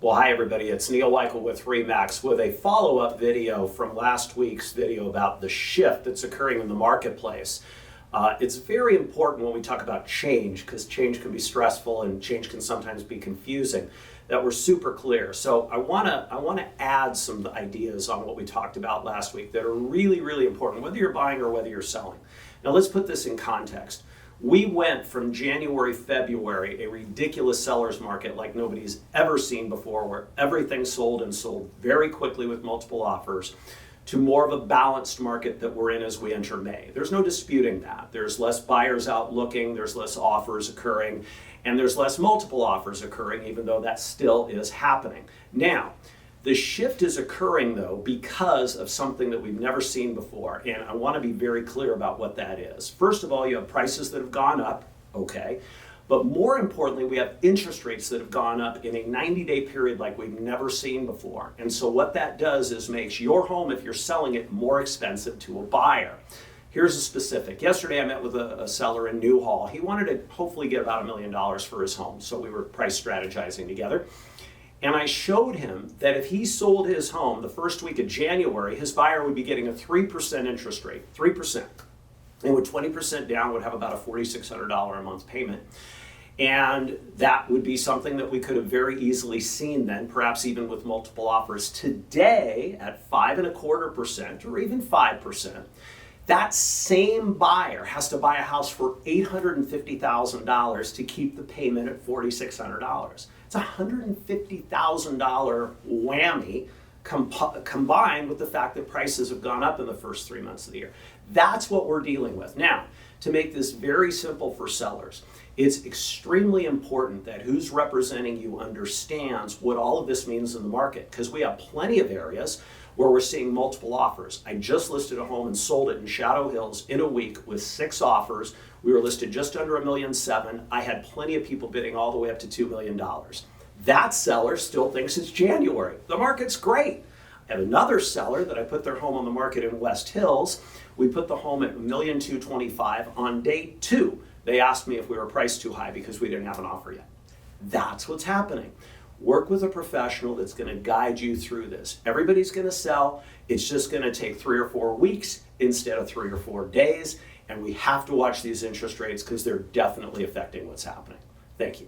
Well, hi everybody, it's Neal Weichel with RE/MAX with a follow-up video from last week's video about the shift that's occurring in the marketplace. It's very important when we talk about change, because change can be stressful and change can sometimes be confusing, that we're super clear. So I want to add some ideas on what we talked about last week that are really, really important, whether you're buying or whether you're selling. Now let's put this in context. We went from January, February, a ridiculous seller's market like nobody's ever seen before, where everything sold and sold very quickly with multiple offers, to more of a balanced market that we're in as we enter May. There's no disputing that. There's less buyers out looking, there's less offers occurring, and there's less multiple offers occurring, even though that still is happening. Now, the shift is occurring though because of something that we've never seen before, and I want to be very clear about what that is. First of all, you have prices that have gone up, okay, but more importantly, we have interest rates that have gone up in a 90-day period like we've never seen before. And so what that does is makes your home, if you're selling it, more expensive to a buyer. Here's a specific. Yesterday I met with a seller in Newhall. He wanted to hopefully get about $1 million for his home, so we were price strategizing together. And I showed him that if he sold his home the first week of January, his buyer would be getting a 3% interest rate, 3%. And with 20% down, would have about a $4,600 a month payment. And that would be something that we could have very easily seen then, perhaps even with multiple offers. Today, at 5.25% or even 5%, that same buyer has to buy a house for $850,000 to keep the payment at $4,600. It's a $150,000 whammy combined with the fact that prices have gone up in the first 3 months of the year. That's what we're dealing with. Now, to make this very simple for sellers, it's extremely important that who's representing you understands what all of this means in the market, because we have plenty of areas where we're seeing multiple offers. I just listed a home and sold it in Shadow Hills in a week with 6 offers. We were listed just under $1.7 million. I had plenty of people bidding all the way up to $2 million. That seller still thinks it's January. The market's great. I have another seller that I put their home on the market in West Hills. We put the home at $1,225,000 on day 2. They asked me if we were priced too high because we didn't have an offer yet. That's what's happening. Work with a professional that's going to guide you through this. Everybody's going to sell. It's just going to take 3 or 4 weeks instead of 3 or 4 days. And we have to watch these interest rates because they're definitely affecting what's happening. Thank you.